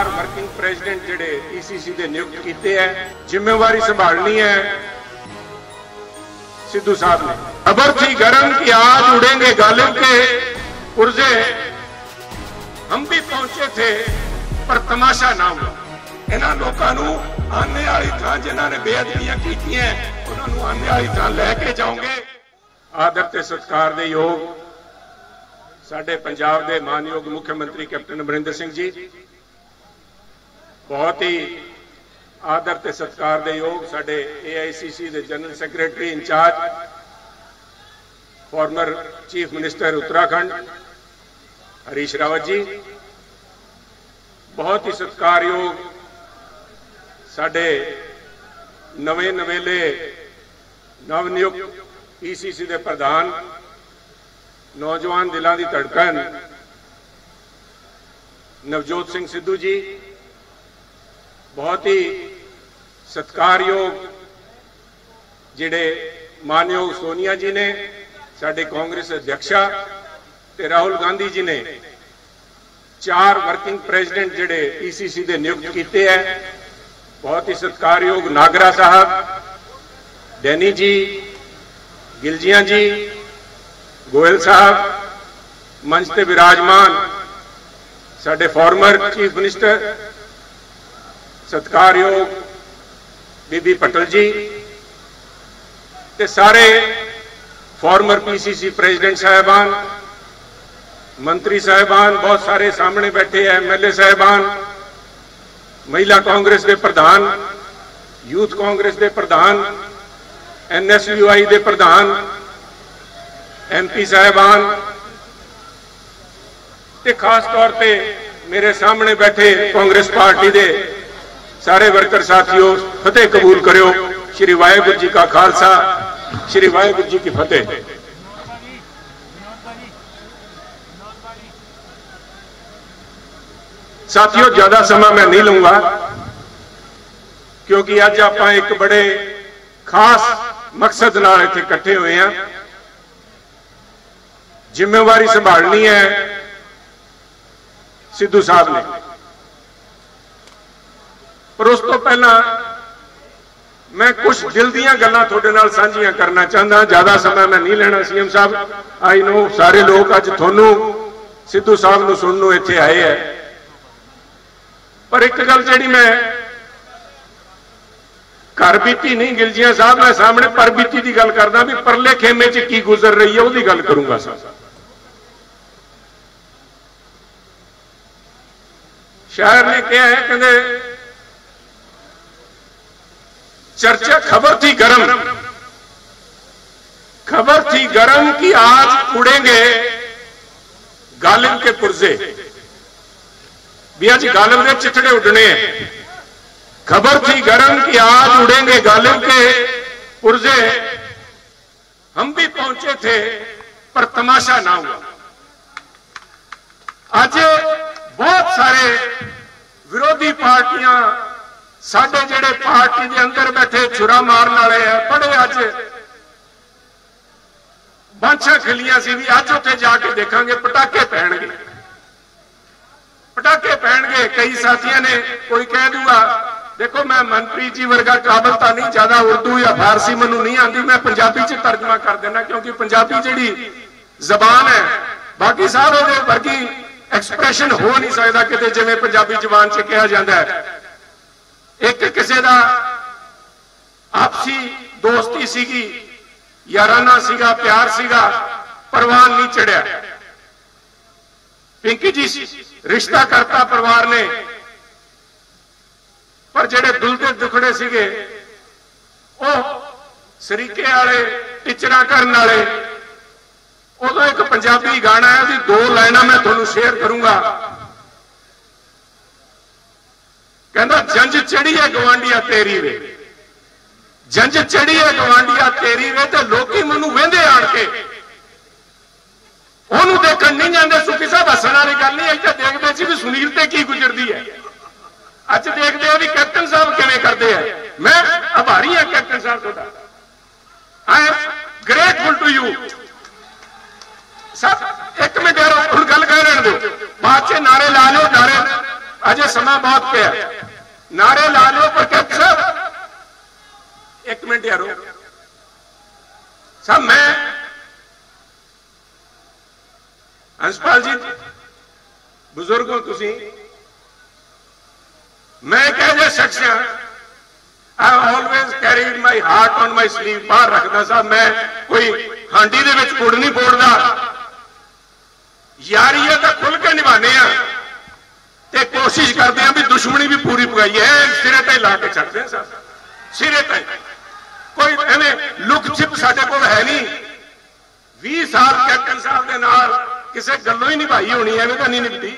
Working president जिहड़े ECC दे नियुक्त कीते हैं, जिम्मेवारी संभालनी है सिद्धू साहब ने। खबर थी गर्म कि आज उड़ेंगे गालिब के पुर्जे, हम भी पहुंचे थे पर तमाशा ना हुआ। इन्हां लोकां नूं आने वाली थां जिन्हां ने बेअदबियां कीतियां उन्हां नूं आने वाली थां लैके जाओगे। आदर ते सत्कार दे योग साडे पंजाब दे मानयोग मुख्यमंत्री कैप्टन अमरिंदर सिंह जी, बहुत ही आदर ते सत्कार दे योग साडे AICC दे general secretary incharge former chief minister Uttarakhand Harish Rawat ji, बहुत ही सत्कारयोग साडे नवे नवेले नवनियुक्त ECC दे प्रधान नौजवान दिलां दी धड़कन नवजोत सिंह सिद्धू जी, बहुत ही सत्कारयोग जिहड़े मानयोग सोनिया जी ने, साडे कांग्रेस अध्यक्षा ते राहुल गांधी जी ने 4 वर्किंग प्रेसिडेंट जिहड़े ECC दे नियुक्त कीते हैं, बहुत ही सत्कारयोग नागरा साहब, डैनी जी, गिलजिया जी, गोयल साहब, मंच ते विराजमान साडे फॉर्मर चीफ मिनिस्टर सत्कारयोग बीबी पटल जी ते सारे फॉर्मर PCC प्रेसिडेंट साहबान, मंत्री साहबान, बहुत सारे सामने बैठे हैं, MLA साहबान, महिला कांग्रेस के प्रधान, यूथ कांग्रेस के प्रधान, NSUI के प्रधान, MP साहबान ते खास तौर पे मेरे सामने बैठे कांग्रेस पार्टी के सारे वर्कर साथियों, फतेह कबूल करो। श्री वाहेगुरू जी का खालसा, श्री वाहेगुरू जी की फतेह। साथियों, ज्यादा समय मैं नहीं लूंगा क्योंकि अज आप एक बड़े खास मकसद नाल इत्थे इकट्ठे हुए हैं। जिम्मेवारी संभालनी है सिद्धू साहब ने, पर उस तो पहला मैं कुछ दिल दीयां गल्लां तुहाडे नाल सांझियां करना चाहता। ज्यादा समय मैं नहीं लेना। CM साहब, आई नो सारे लोग अज तुहानूं सिद्धू साहब नूं सुणन नूं इत्थे आए हैं, पर एक गल जिहड़ी मैं घर बीती नहीं गिलजिया साहब, मैं सामने पर बीती की गल करदा भी परले खेमे च की गुजर रही है उसकी गल करूंगा। शायर ने कहा है, कहते चर्चा खबर थी गरम कि आज उड़ेंगे गालिब के पुर्जे, भी आज गालिब के चिथड़े उड़ने हैं। खबर थी गरम कि आज उड़ेंगे गालिब के पुर्जे, हम भी पहुंचे थे पर तमाशा ना हुआ। आज बहुत सारे विरोधी पार्टियां साडे जेड़े पार्टी के अंदर बैठे छुरा मारन वाले हैं, बड़े अज बांछा खिलियां सी भी अज उत्थे जाके देखांगे पटाखे पैणगे, पटाखे पैणगे। कई साथियों ने कोई कह दूगा, देखो मैं मंत्री जी वर्गा काबल तो नहीं, ज्यादा उर्दू या फारसी मैनू नहीं आती, मैं पंजाबी च तर्जमा कर देना क्योंकि पंजाबी जिहड़ी जबान है, बाकी सारे दे वर्गी एक्सप्रैशन हो नहीं सकता किते जिवें पंजाबी जबान च कहा जाता है। एक किसी का आपसी दोस्ती सीगी, याराना सीगा, प्यार सीगा, परवान नहीं चढ़िया। पिंकी जी रिश्ता करता परिवार ने, पर जेड़े दुलते दुखड़े सीगे वो सरीके वाले टिचरा करने वाले। उदों एक पंजाबी गाना है, भी 2 लाइना मैं तुहानूं शेयर करूंगा। कहंदा जंज चढ़ी है गवांडिया तेरी वे, जंज चढ़ी है गवांडिया तेरी वे, ते लोकी मैनूं वेंदे आण के ओनूं देखण नहीं जांदे। सुखी साहब हसण वाली गल नहीं, इत्थे देखदे सी भी सुनील ते की गुजरदी है, अज देखते हैं भी कैप्टन साहब किवें करते हैं। मैं आभारी हाँ कैप्टन साहब तुहाडा, I am grateful to you. सब एक मिनट यार, हुण गल कह रहे दो, बाद च नारे ला लो, नारे अजे समा बहुत पे नारे ला लो पर कैप्चर। एक मिनट यारो सब, मैं हंसपाल जी बुजुर्गों तुसी, मैं कह जे शख्स I always carried my heart on my sleeve, बाहर रखता साहब, मैं कोई हांडी दे विच गुड़ नहीं बोड़दा। यारी है तो खुल के निभाने ते कोशिश करते हैं भी दुश्मनी भी पूरी पगाई है, सिरे ते ला के छड़ते हैं साहब, सिरे ते। कोई एवं लुक छिप साडे कोल है नहीं। 20 साल कैप्टन साहब के नाल किसी गलों ही निभाई होनी, एवं तो नहीं निभती।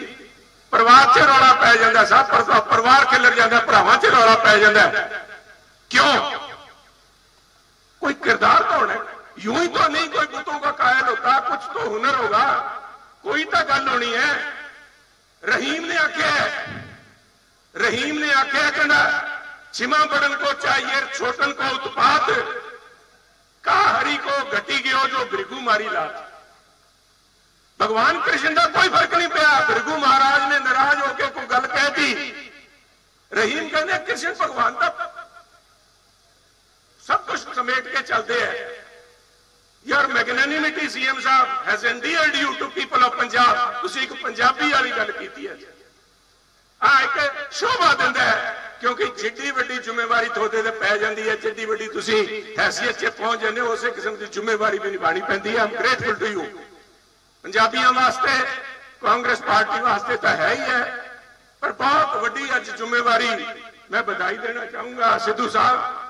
परिवार च रौला पै जाता साहब, परिवार खिलर जाता, भरावां च रौला पै जाता। क्यों? कोई किरदार तो होना, यूं ही तो नहीं कोई बुतों का कायल होता, कुछ तो हुनर होगा, कोई तो गल होनी है। रहीम ने आख्या कहना छिमा बड़न को चाहिए छोटन को उत्पात, का हरि को घटी गयो जो भृगु मारी लात। भगवान कृष्ण का कोई फर्क नहीं पाया, भृगु महाराज ने नाराज होकर कोई गल कह दी, रहीम कहने कृष्ण भगवान तक सब कुछ समेट के चलते हैं। योर मैग्नेनिमिटी सीएम साहब has endeared you to people of Punjab. तुसी एक पंजाबी वाली गल कीती है, एक शोभा दिंदा है, क्योंकि जिड्डी वड्डी जिम्मेवारी थोड़े ते पै जाती है, जिड्डी वड्डी तुसी हैसियत च पहुंच जाते हो, उस किस्म की जिम्मेवारी भी निभानी पैंदी है। I am grateful to you. पंजाबियों वास्ते, कांग्रेस पार्टी वास्ते तो है ही है, पर बहुत वड्डी अज जिम्मेवारी मैं बधाई देना चाहूंगा सिद्धू साहब,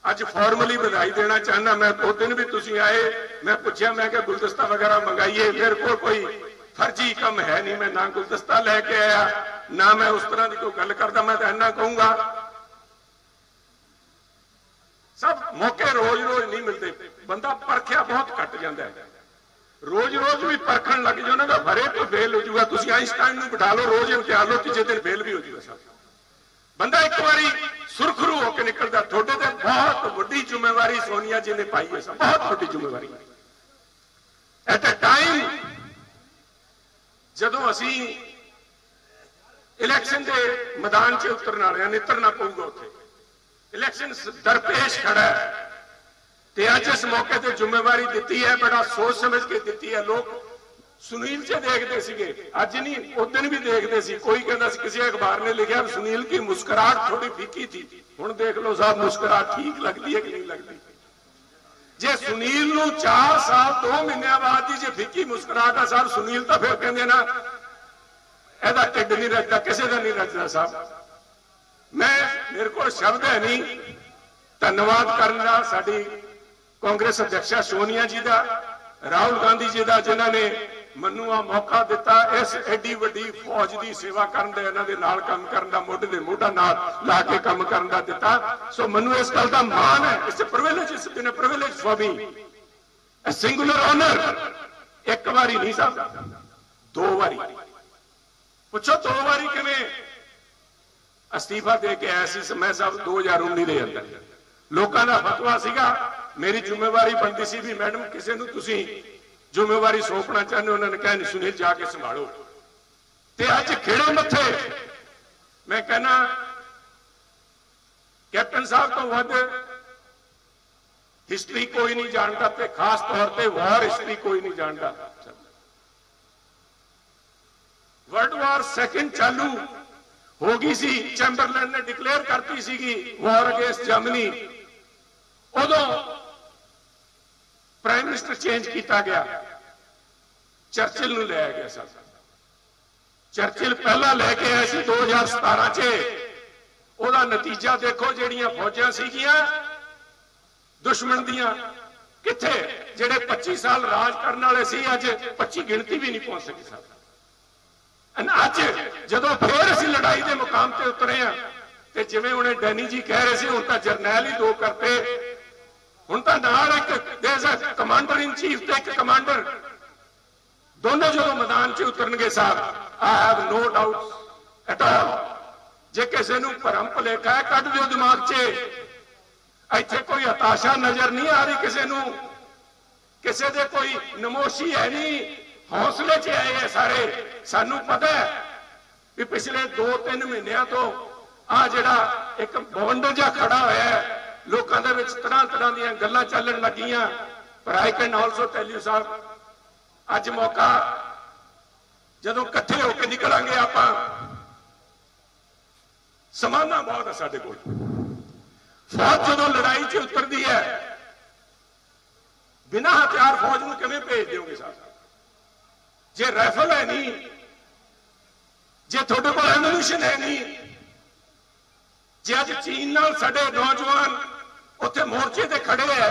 अज फॉर्मली बधाई देना चाहना। मैं 2 दिन भी तुसी आए, मैं पूछा, मैं क्या गुलदस्ता वगैरह मंगाइए, मेरे को कोई फर्जी कम है नहीं, मैं ना गुलदस्ता लेके आया ना मैं उस तरह की कोई गल करता। मैं तो इन्ना कहूंगा सब मौके रोज रोज नहीं मिलते, बंदा परखिया बहुत घट जाता है। रोज रोज भी परखण लग जाओ ना तो भरे तो फेल हो जाऊगा। तुसी आइंस्टाइन को बिठा लो, रोज इम्तिहान लो, तीजे दिन फेल भी हो जाएगा सब। बंदा एक बारी सुरखरू होकर निकलता। थोड़े ते बहुत बड़ी जिम्मेवारी सोनिया जी ने पाई है, बहुत बड़ी जिम्मेवारी। एट ए टाइम जदों असी इलैक्शन के मैदान च उतरन वाले नितरना पऊगा, उत्थे इलैक्शन दरपेश खड़ा है, ते अज इस मौके ते जिम्मेवारी दी है, बड़ा सोच समझ के दी है। लोग सुनील च देखते सीगे, अज नहीं उस दिन भी देखते सी। कोई कहता सी, किसी अखबार ने लिखा सुनील की मुस्कुराहट थोड़ी फीकी थी, हुण देख लो साहब मुस्कुराहट ठीक लगती है कि नहीं लगती। जे सुनील नूं 4 साल 2 महीनों बाद ही जे फीकी मुस्कुराहट है साहब, सुनील तो फिर कहते ना एदा ढिड नहीं रचता, किसी का नहीं रचता साहब। मैं मेरे को शब्द है नहीं धन्यवाद करना साडी कांग्रेस अध्यक्षा सोनिया जी का, राहुल गांधी जी का, जिन्होंने मनु आ मौका दिता इस एडी वड्डी फौज की सेवा करन दे, इन्हां दे नाल काम करन दा, मोढे ते मोढा नाल ला के काम करन दा दिता। सो मनु इस गल दा मान है, it's a privilege, it's been a privilege for me, a singular honour. एक बारी नहीं साहब, 2 बारी। पूछो 2 बारी किवें अस्तीफा दे के आया सी मैं साहब 2019 दे अंदर। लोकां दा फतवा सीगा, मेरी जिम्मेवारी बनती सी भी मैडम किसी नूं तुसीं जिम्मेवारी सौंपना चाहते, उन्होंने कहा नहीं सुनील जाके संभालो। ते अज खिड़े मथे मैं कहना कैप्टन साहब तो वध हिस्टरी कोई नहीं जानता, ते खास तौर पर वॉर हिस्टरी कोई नहीं जानता। वर्ल्ड वॉर सेकंड चालू हो गई सी, चैंबरलैन ने डिक्लेयर करती सी वॉर अगेंस्ट जर्मनी। उदों प्राइम मिनिस्टर चेंज किया गया, चर्चिल नूं लिया गया साहब। चर्चिल पहला लैके आए सी 2017 च, ओदा नतीजा देखो, जिहड़ियां फौजां सीगियां दुश्मन दियां किथे, जिहड़े 25 साल राज करने वाले सी अज 25 गिणती भी नहीं पहुंच सके साहब। अज जदों फिर असीं लड़ाई के मुकाम से उतरे हैं, तो जिवें हुणे डैनी जी कह रहे थे, हुण तां जरनैल ही 2 करते, हुण तां नाल एक कमांडर इन चीफ ते एक कमांडर, दोनों जो मैदान च उतरनगे साहब, I have no doubt at all. जे किसी नूं भरम भुलेखा है कढ दिओ दिमाग च, इत्थे कोई हताशा नजर नहीं आ रही किसी नूं, किसी दे कोई नमोशी है नहीं, हौसले च आए हैं सारे। सानू पता है भी पिछले 2-3 महीनों तो आ जिहड़ा एक बवंडर जिहा खड़ा होया है, लोगों दे विच तरह तरह दीयां गल्लां चलन लगियां। पर I can also tell you साहब, अज मौका जदों इकट्ठे होकर निकलांगे आपां, समाना बहुत है साडे कोल। फौज जदों लड़ाई च उतरदी है, बिना हथियार फौज नूं किवें भेज दोगे साहब? जे राइफल है नहीं, जे तुहाडे कोल एमुनीशन है नहीं, जे अज चीन नाल साडे नौजवान उत्थे मोर्चे ते खड़े है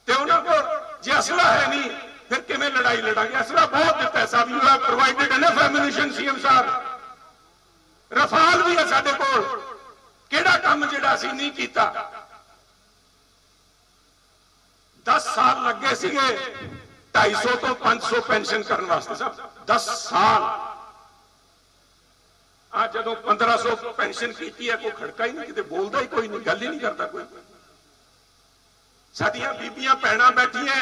ते उन्हां कोल जे असला है नहीं, फिर किवें लड़ाई लड़ांगे? असला बहुत दिता है साहब, you have provided enough ammunition. CM साहब रफाल भी है साडे कोल, किहड़ा काम जिहड़ा असीं नहीं कीता? 10 साल लगे सीगे 250 तो 500 पेंशन करने वास्ते साहब, 10 साल। आज जदों 1500 पेंशन की है, कोई खड़का ही नहीं, किते बोलता ही कोई नहीं, गल ही नहीं करता कोई। साडियां बीबियां भैणां बैठियां,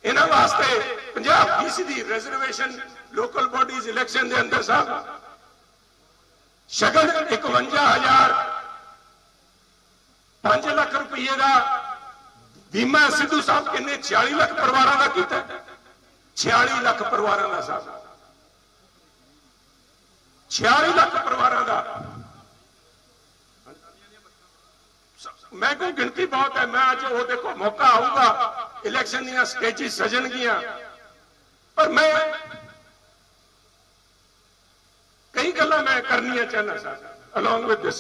इन्हां वास्ते 50% रिजर्वेशन लोकल बॉडीज इलेक्शन के अंदर साहब, शगन 51,000, 5 लाख रुपये का बीमा सिद्धू साहब किन्ने 46 लाख परिवारों का किया, 46 लाख परिवारों का साहब, 46 लाख परिवारों का। मैं कोई गिनती बहुत है, मैं अज वो देखो मौका आऊगा, इलेक्शन दी स्टेजेस सजनगियां, पर मैं कई गल्लां मैं करनियां चाहना साहब अलॉन्ग विद दिस।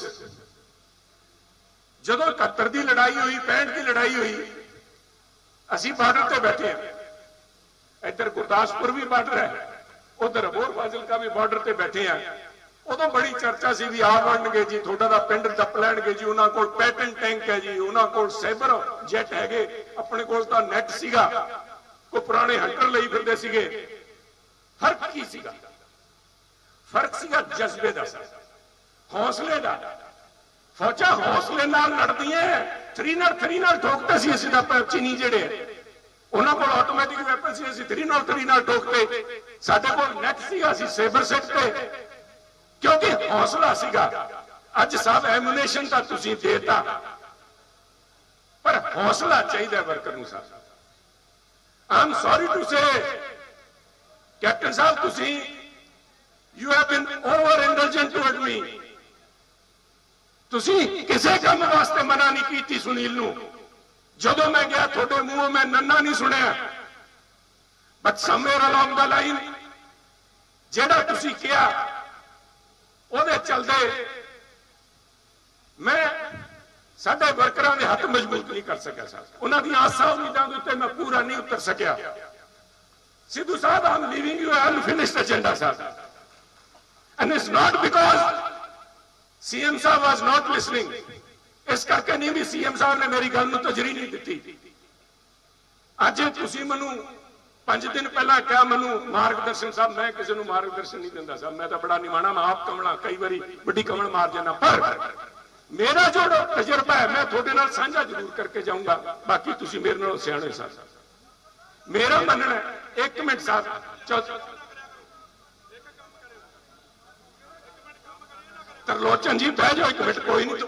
जदों 71 की लड़ाई हुई, 65 की लड़ाई हुई, असी बार्डर से बैठे हैं, इधर गुरदासपुर भी बार्डर है, उधर अबोहर फाजिलका भी बार्डर से बैठे हैं। उदों बड़ी चर्चा सी भी आ बनणगे जी, थोड़ा दा पिंड टप लैणगे जी, उन्हां कोल पैटर्न टैंक है जी, उन्हां कोल साइबर जेट हैगे, अपने कोल तां नैट सीगा, कोई पुराने हंटर लई फिरदे सीगे। फर्क की सीगा? फर्क सीगा जज्बे दा, हौसले दा। फौजा हौसले नाल लड़दियां, 3 नाल ठोकते सी असीं तां चीनी जिहड़े उन्हां कोल ऑटोमैटिक वैपन सी, असीं 3 नाल ठोकते। साडे कोल नैट सीगा, असीं साइबर सेट ते, क्योंकि हौसला सीगा। अज साहब एमुनेशन तां तुसीं देता, पर हौसला चाहिए वर्कर नूं साहब। I am sorry to say captain साहब, तुसीं you have been over indulgent toward me. तुसीं किसी काम वास्ते मना नहीं की सुनील नूं, जदों मैं गया थोड़े मुंहों मैं नन्ना नहीं सुनिया, but somewhere along the line जेड़ा तुसीं किया ਉਹਦੇ चलते मैं साडे वर्करां दे हथ मजबूत नहीं कर सकिया साहब, उन्हां दी आसां उम्मीदां दे उत्ते मैं पूरा नहीं उतर सकिया। सिद्धू साहब, I am leaving you unfinished agenda साहब, and it's not because CM साहब वाज नॉट लिसनिंग, इस करके नहीं भी सीएम साहब ने मेरी गल नूं तजरी नहीं दी। अज तुसीं मैनूं 5 दिन पहला क्या मैनू मार्गदर्शन साहब, मैं किसी को मार्गदर्शन नहीं दिंदा साहब, मैं तो बड़ा निमाणा, मैं आप कमला कई बार बड़ी कमल मार जाना, पर मेरा जो तजर्बा है मैं थोड़े नाल साझा जरूर करके जाऊंगा। बाकी तुसीं मेरे नालों सियाणे साहब, मेरा मनना है। 1 मिनट साहब, तरलोचन जी बह जाओ 1 मिनट, कोई नहीं तो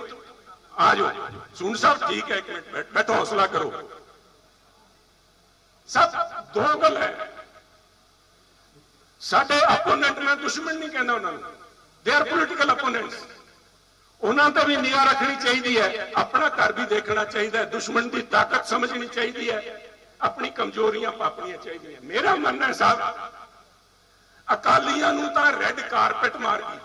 आ जाओ। सून साहब ठीक है, 1 मिनट बैठो, हौसला करो। सब 2 गल है, साडे अपोनेंट में दुश्मन नहीं कहना उन्होंने, दे आर पोलिटिकल अपोनेंट्स, उन्होंने भी निगाह रखनी चाहिए है, अपना घर भी देखना चाहिए, दुश्मन की ताकत समझनी चाहिए है, अपनी कमजोरियां पापनियां चाहिए। मेरा मानना है साहब, अकालियां नूं तां रेड कारपेट मार गई,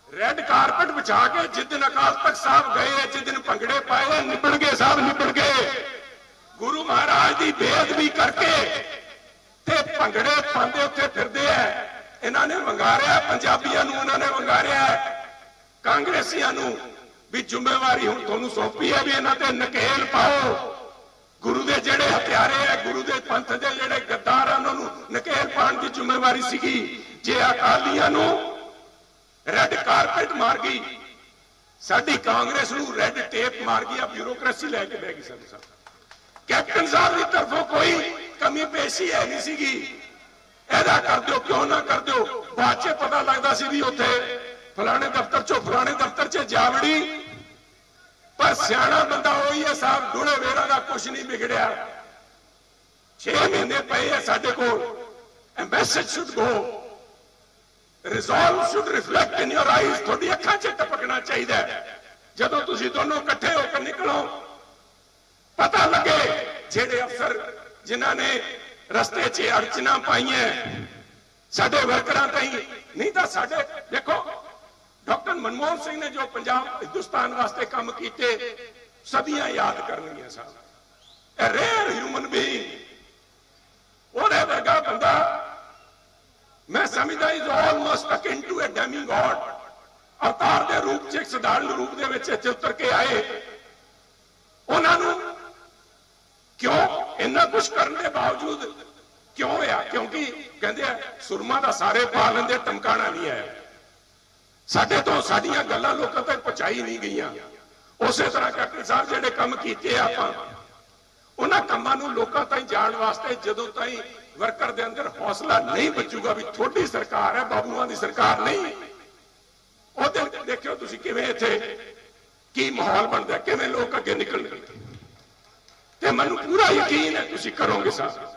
रेड कारपेट बिछा के जिस दिन अकाल तख्त साहब गए, जिस दिन भंगड़े पाए, निबड़ गए साहब, निबड़ गए। गुरु महाराज की बेअदबी करके ते भंगड़े पाते उत्थे फिरदे है, इन्होंने वंगारिया पंजाबियों नूं, इन्होंने वंगारिया कांग्रेसियों नूं भी जिम्मेवारी हुण तुहानूं सौंपी है भी इन्हां ते नकेल पाओ। गुरु दे जिहड़े हत्यारे है, गुरु दे पंथ दे जिहड़े गद्दार हैं, उन्होंने नकेल पाउण की जिम्मेवारी सीगी। जे अकालियां नूं रेड कारपेट मार गई, साडी कांग्रेस नूं रेड टेप मार गई, ब्यूरोक्रेसी लैके बह गई। साहब कैप्टन साहब की तरफों कोई कमी पेशी है नहीं सीगी, ऐदा कर दो, क्यों ना कर दो। बाद च पता लगता सी भी उत्थे फलाने दफ्तर चो फलाने दफ्तर च जावड़ी, पर सियाणा बंदा वही है साहब, डूले वेरा का कुछ नहीं बिगड़िया। 6 महीने पे है साडे कोल। A message should go, resolve should reflect in your eyes। थोड़ी अखां च टपकना चाहिए जदों तुसीं दोनों इकट्ठे होकर निकलो, पता लगे जेड़े अफसर जिन्हां ने रस्ते च अड़चना पाई साडे वर्करां ताईं, नहीं तां साडे देखो डॉक्टर मनमोहन सिंह ने जो पंजाब हिंदुस्तान वास्ते काम किए सदियां याद करनियां सन। ए रेयर ह्यूमन बीइंग, ओहदे वर्गा बंदा मैं समझदा is almost akin to a demi god. अवतार के रूप च साधारण रूप दे विच इत्थे उतर के आए। उन्होंने क्यों इन्ना कुछ करने के बावजूद क्यों होया? क्योंकि कहते सुरमा का सारे पा लेंदे, टमकाना नहीं है। साडे तो साडियां गल्लां लोकां तक पहुंचाई नहीं गईयां। उस तरह कैप्टन साहब जिहड़े काम कीते आपां उन्हां कामां नूं लोकां ताईं जाण वास्ते जदों ताईं वर्कर दे अंदर हौसला नहीं बचूगा भी थोड़ी सरकार है, बाबूआं दी सरकार नहीं, ओहदे देखियो तुसीं किवें इत्थे की माहौल बनदा, किवें लोक अगे निकलणगे। ते मैनूं पूरा यकीन है तुसीं करोगे साहब।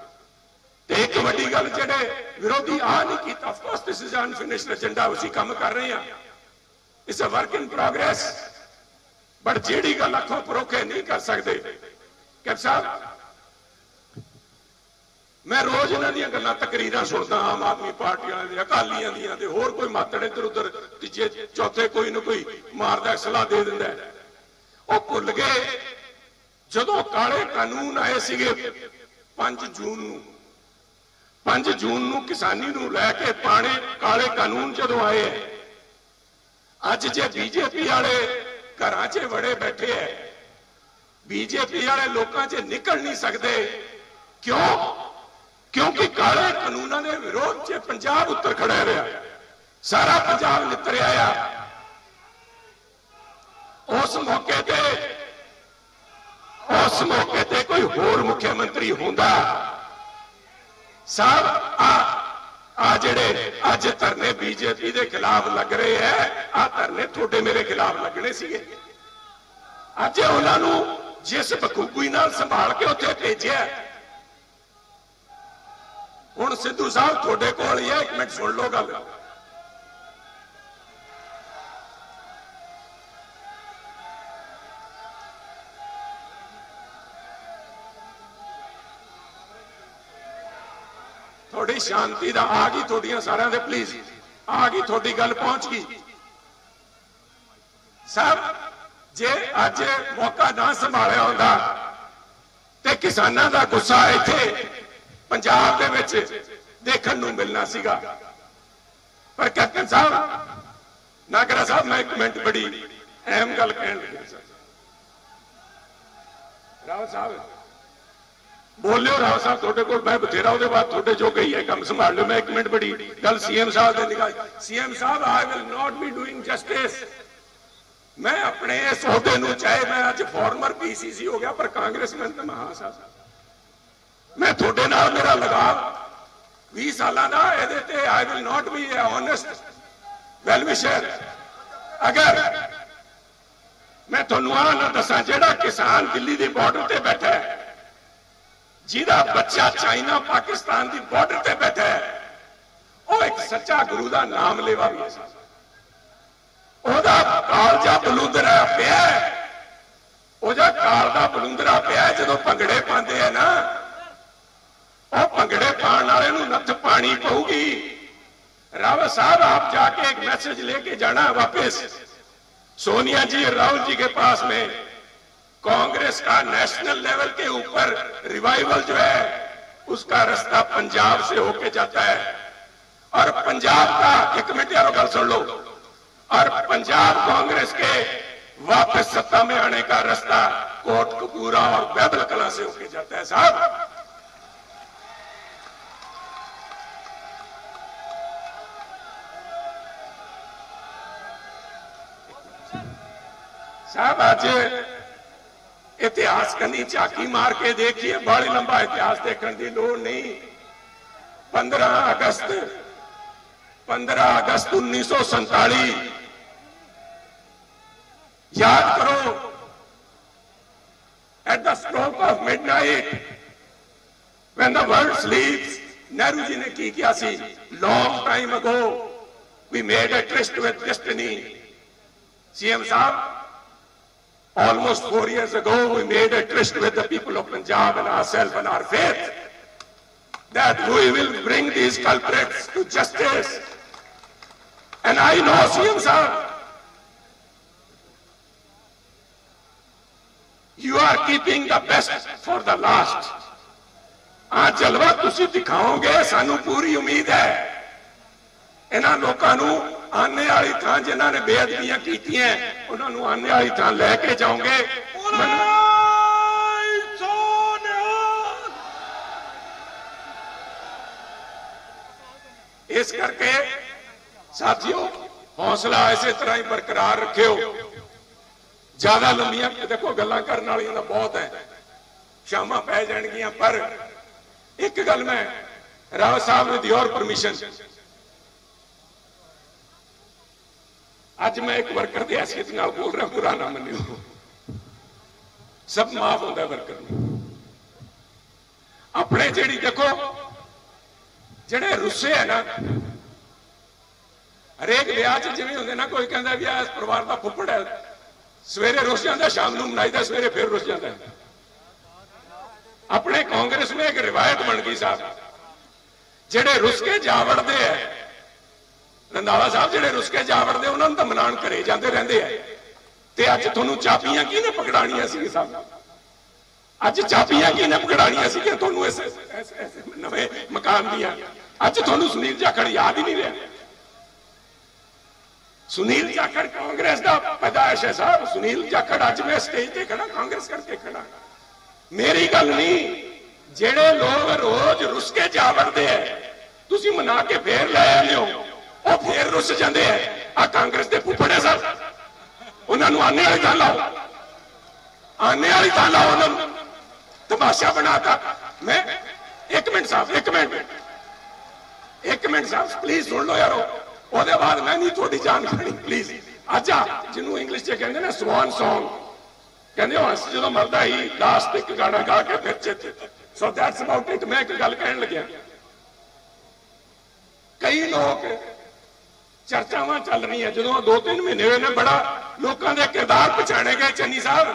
ते एक वड्डी गल जिहड़े विरोधी आ नहीं कीता, of course this is unfinished agenda, उसी काम कर रहे हैं, it's a work in progress. But जिहड़ी गल अखों परोखे नहीं कर सकते कैप्टन साहब, मैं रोज इन्हां दीयां गल्लां तकरीरां सुनदा, आम आदमी पार्टी वाले अकालियां दीयां ते होर कोई मातड़ इधर उधर तीजे चौथे कोई ना कोई मारदा सलाह दे दिंदा है। वो भुल गए जदों काले कानून आए सीगे 5 जून नूं, 5 जून नूं किसानी नूं लैके पाने काले कानून जदों आए, अज जे बीजेपी वाले घरां च वड़े बैठे है, बीजेपी वाले लोकां च निकल नहीं सकते। क्यों? क्योंकि काले कानूनों के विरोध च पंजाब उत्तर खड़ा रहा, सारा पंजाब नितरिया आ। उस मौके ते कोई होर मुख्यमंत्री होंदा साहब, आ जेड़े अज धरने बीजेपी के खिलाफ लग रहे हैं, आ धरने थोड़े मेरे खिलाफ लगने सीगे। अज उन्होंने जिस बखूबी नाल संभाल के उत्थे भेजिया, हुण सिद्धू साहब थोड़े कोल ही है, एक मिनट सुन लो गल। थोड़ी शांति दा आ गई, थोड़ियां सारियां दे प्लीज आ गई, थोड़ी गल पहुंच गई साहब। जे अज मौका ना संभालिया होंदा ते किसानां दा गुस्सा इत्थे पंजाब दे विच देखण नूं मिलना सीगा। पर कैप्टन साहब नागरा साहब, मैं एक मिनट बड़ी अहम गल कहण लगा। राव साहब बोलियो, राव साहब थोड़े को मैं बथेरा उहदे बाद थोड़े जो गई है काम संभाल लो। मैं एक मिनट बड़ी गल सीएम साहब दे निकाल। सीएम साहब I will not be doing justice. मैं अपने इस ओहदे नूं, चाहे मैं अज फॉर्मर पीसीसी हो गया पर कांग्रेसमैन तो महा साहब, मैं थोड़े नाल मेरा लगाव 20 साल का, ये I will not be A honest well wisher. अगर मैं तुहानूं आ ना दसां, जिहड़ा किसान दिल्ली के बॉर्डर से बैठा है, जिहदा बच्चा चाइना पाकिस्तान की बॉर्डर से बैठा है, वो एक सच्चा गुरु का नाम लेवा भी है। ओहदा कालजा बलूंदरा पिया, ओहदा कालजा बलूंदरा पिया जदों भंगड़े पाते हैं ना, वो भंगड़े पाने वाले नूं नत्थ पानी पऊगी। रावत साहब आप जाके एक मैसेज लेके जाना वापस सोनिया जी राहुल जी के पास में, कांग्रेस का नेशनल लेवल के ऊपर रिवाइवल जो है उसका रास्ता पंजाब से होके जाता है। और पंजाब का, एक मिनट यार गल सुन लो, और पंजाब कांग्रेस के वापस सत्ता में आने का रास्ता कोटकपूरा और बैबल कला से होके जाता है। साहब साहब आज इतिहास कनी झाकी मार के देखिए, बड़ी लंबा इतिहास देखने की लोड़ नहीं। 15 अगस्त 1947 याद करो, at the stroke of midnight when the world sleeps, Nehru ji ने की किया सी? long time ago we made a tryst with destiny. CM साहब, almost 4 years ago we made a tryst with the people of Punjab and ourselves and our faith that we will bring these culprits to justice. And I know, CM साहब, you are keeping the best for the last. आज जलवा तुसी दिखाओगे, सानू पूरी उम्मीद है। इन्हां लोकां नू आने वाली थां जिन्हां ने बेअदबियां कीतियां उन्हां नू आने वाली थां लैके जाओगे। इस करके साथियों, हौसला इसे तरह ही बरकरार रखियो। ज्यादा लंबियां देखो गल्लां करने वालियां तां बहुत है, शामां पै जाणगियां, पर एक गल मैं रावत साहब विद योर परमिशन, अज मैं एक वर्कर की हैसियत नाल बोल रहा, बुरा ना मनियो, सब माफ होता है वर्कर नूं। अपने जेड़ी देखो जेड़े रुस्से है ना, हरेक विआह च जिवें हुंदे ना, कोई कहंदा भी इस परिवार का फुੱਫੜ है, सवेरे रुस जाता, शाम को मनाईदा, सवेरे फिर रुस जाता। अपने कांग्रेस में एक रिवायत बन गई साहब, जेड़े रुस के जा वड़ते हैं, रंधावा साहब जेड़े रुस के जा वड़ते उन्होंने तो मनाण घरे जाते रहते हैं। ते अज तुहानूं चाबियां किहने पकड़ाणियां सी साहब? अज चाबियां किहने पकड़ाणियां सी तुहानूं इस नवे मकान दियां? अज तुहानूं सुनील जाखड़ याद ही नहीं रहा। सुनील जाखड़ कांग्रेस का पैदाइश है साहब। सुनील जाखड़ अज मैं स्टेज पे खड़ा कांग्रेस करके खड़ा। मेरी गल नहीं, जेड़े लोग रोज रुस के जा वड़ते हैं, तुसीं मना के फिर ले आते हो, वो फिर रुस जाते हैं। आ कांग्रेस के फुੱਫੜ है साहब, उन्होंने आने वाली थां लाओ, आने वाली थां लाओ, उन्होंने तमाशा बनाता। मैं एक मिनट साहब, एक मिनट साहब प्लीज सुन लो यारो, ਉਹਦੇ ਬਾਅਦ मैं नहीं थोड़ी जान खानी प्लीज। अच्छा जिन्हों इंग्लिश च कहते ना स्वान सॉन्ग, कहते हो हंस जो मरदा ही लास्ट एक गाना गा के फिर चेते। So that's about it. मैं एक गल कहन लग्या, कई लोग चर्चावां चल रही है, जो 2-3 महीने हुए ने बड़ा लोगों के किरदार पछाणे गए। चन्नी साहब,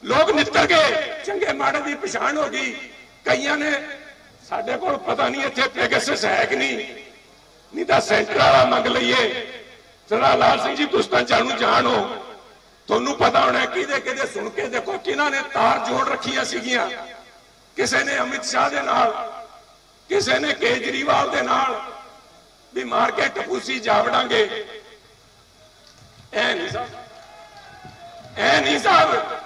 लोग नितर गए, चंगे माड़े की पछाण हो गई। कईयां ने साडे कोल पता नहीं इत्थे पेगासस है कि नहीं तो सेंटर वाला मंग लीए। सरदार लाल सिंह जी तुस तां जानू जान हो, तुहानूं पता होना किहदे किहदे सुन के देखो किन्हां ने तार जोड़ रखियां सीगियां। किसी ने अमित शाह दे नाल, किसी ने केजरीवाल दे नाल भी मार के टपूसी जा वड़ांगे। ऐ नहीं साहब, ऐ नहीं साहब।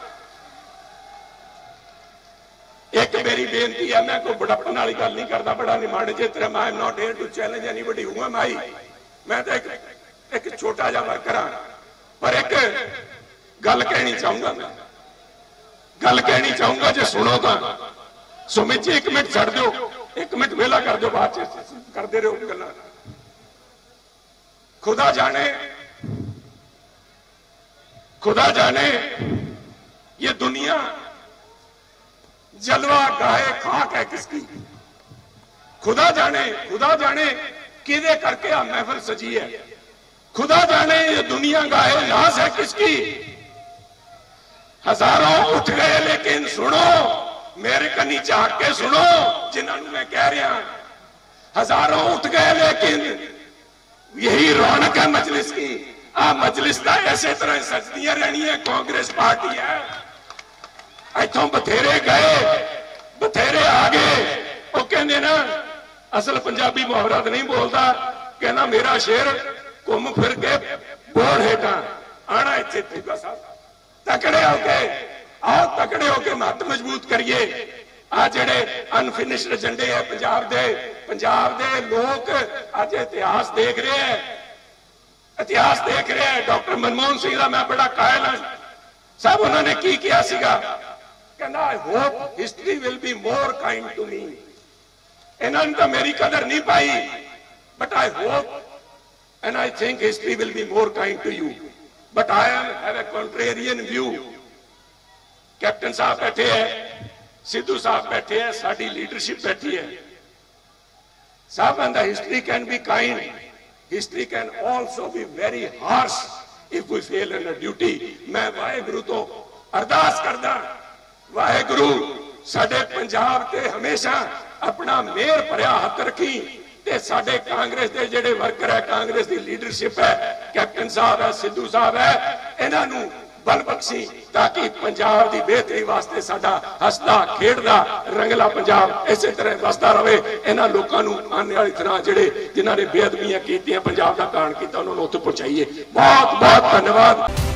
एक मेरी बेनती है, मैं कोई बड़प्पन वाली गल नहीं करता, बड़ा निमाणे जे तेरा। I am not here to challenge anybody, who am I. मैं तो एक छोटा जा वर्कर हां, पर एक गल कहनी चाहूंगा, मैं गल कहनी चाहूंगा जे सुनो तो। सुमित जी 1 मिनट छड़ दो, 1 मिनट वेला कर दो, बाद करते रहो गल्लां। खुदा जाने ये दुनिया जलवा गाए खाक है किसकी। खुदा जाने किदे करके आ महफिल सजी है। खुदा जाने ये दुनिया गाए नाज है किसकी। हजारों उठ गए लेकिन सुनो, मेरे कनी झाक के सुनो जिन्होंने मैं कह रहा। हजारों उठ गए लेकिन यही रौनक है मजलिस की। आ मजलिस का इसे तरह सजदियां रहनी है। कांग्रेस पार्टी है, इथों बथेरे गए बथेरे आ गए। वो कहते ना असल पंजाबी मुहावरा नहीं बोलता, कहना मेरा शेर घूम फिर के बोल हेठा आना इत्थे पूगा साहब। तकड़े होके आओ, तकड़े होके मत मजबूत करिए। आ जेड़े अनफिनिश्ड एजेंडे है पंजाब दे लोग अज इतिहास देख रहे हैं, इतिहास देख रहे हैं। डॉक्टर मनमोहन सिंह का मैं बड़ा कायल हां साहब, उन्होंने की किया सीगा, कहना I hope history will be more kind to me. इन्होंने तो मेरी कदर नहीं पाई, but I hope and I think history will be more kind to you. But I have a contrarian view. Captain साहब बैठे हैं, सिद्धू साहब बैठे हैं, साडी लीडरशिप बैठी है। साहब कहता history can be kind, history can also be very harsh if we fail in a duty. मैं वाहेगुरु तो अरदास करदा, वाहेगुरु साडे पंजाब ते हमेशा अपना मेहर भरिया हथ रखी ते साडे कांग्रेस दे जेडे वर्कर है, कांग्रेस दी लीडरशिप है, कैप्टन साहब है, सिद्धू साहब है, इन्हां नूं बल बख्शी ताकि पंजाब दी बेहतरी वास्ते साडा हसदा खेडदा रंगला पंजाब इसे तरह वसदा रहे। इन्हां लोकां नूं आने वाली तरह जेडे जिन्हां ने बेअदबियां कीतियां, पंजाब दा कांड कीता, उन्हां नूं उत्थे पहुंचाइए। बहुत बहुत धन्यवाद।